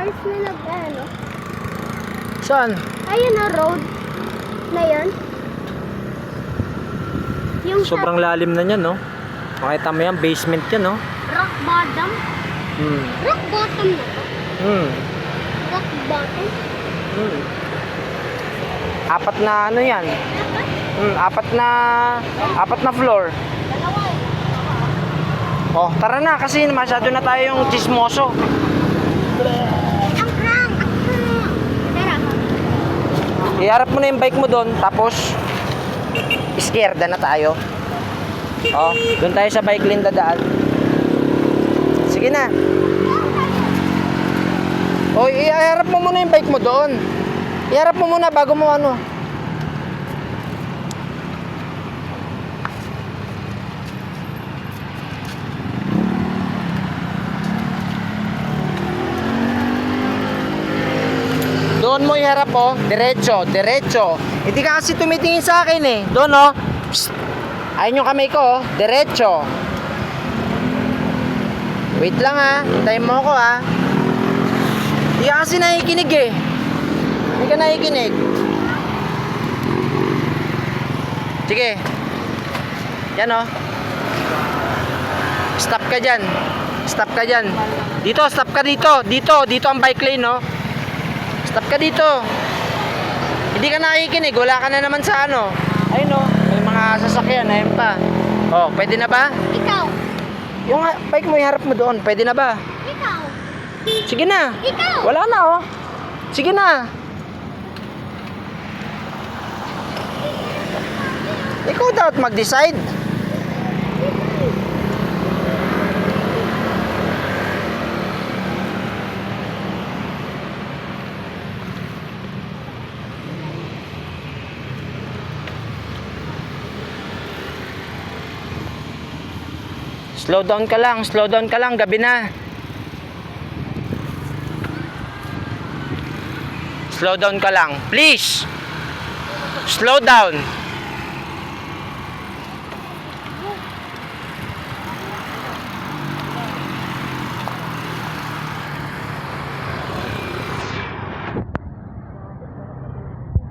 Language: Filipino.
cars na ano. Saan? Ayun na road na yun. Yung Sobrang lalim na niyan, no? Makita mo yan, basement yan, no? rock bottom. Rock bottom na to. Rock bottom. Apat na ano yan? Apat na floor. Dalawa eh. Oh, tara na kasi masyado na tayo yung chismoso. Ang krang! Tara. Iharap mo na yung bike mo doon, tapos iskierda na tayo. Oh, doon tayo sa bike lane dadaan. Sige na. Oh, iharap mo muna yung bike mo doon. Iharap mo muna bago mo ano. Doon mo iharap, oh. Diretso, diretso. Hindi ka kasi tumitingin sa akin eh. Doon, oh. Psst. Ayun yung kamay ko, oh. Diretso. Wait lang, ha. Hintayin mo ako, ha. Hindi ka kasi nakikinig eh. Hindi ka nakikinig. Sige. Yan, oh. Stop ka dyan. Stop ka dyan. Dito, stop ka dito. Dito ang bike lane, oh. Stop ka dito. Hindi ka nakikinig. Wala ka na naman sa ano. Ayun, oh. May mga sasakyan. Ayun pa. Oh, pwede na ba? Ikaw. Yung bike mo, iharap mo doon. Pwede na ba? Ikaw. Sige na. Ikaw. Wala na, oh. Sige na. Ikaw dapat mag-decide. Slow down ka lang, gabi na. Slow down ka lang, please. Slow down.